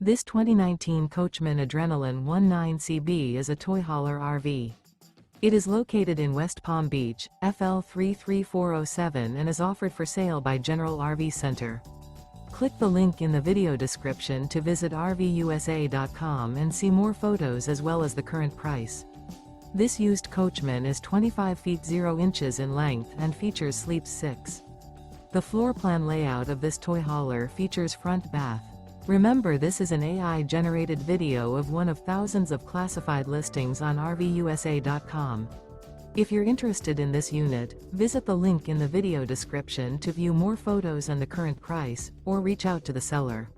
This 2019 Coachmen Adrenaline 19CB is a toy hauler RV. It is located in West Palm Beach, FL 33407 and is offered for sale by General RV Center. Click the link in the video description to visit RVUSA.com and see more photos as well as the current price. This used Coachman is 25 feet 0 inches in length and features sleeps 6. The floor plan layout of this toy hauler features front bath. Remember, this is an AI-generated video of one of thousands of classified listings on RVUSA.com. If you're interested in this unit, visit the link in the video description to view more photos and the current price, or reach out to the seller.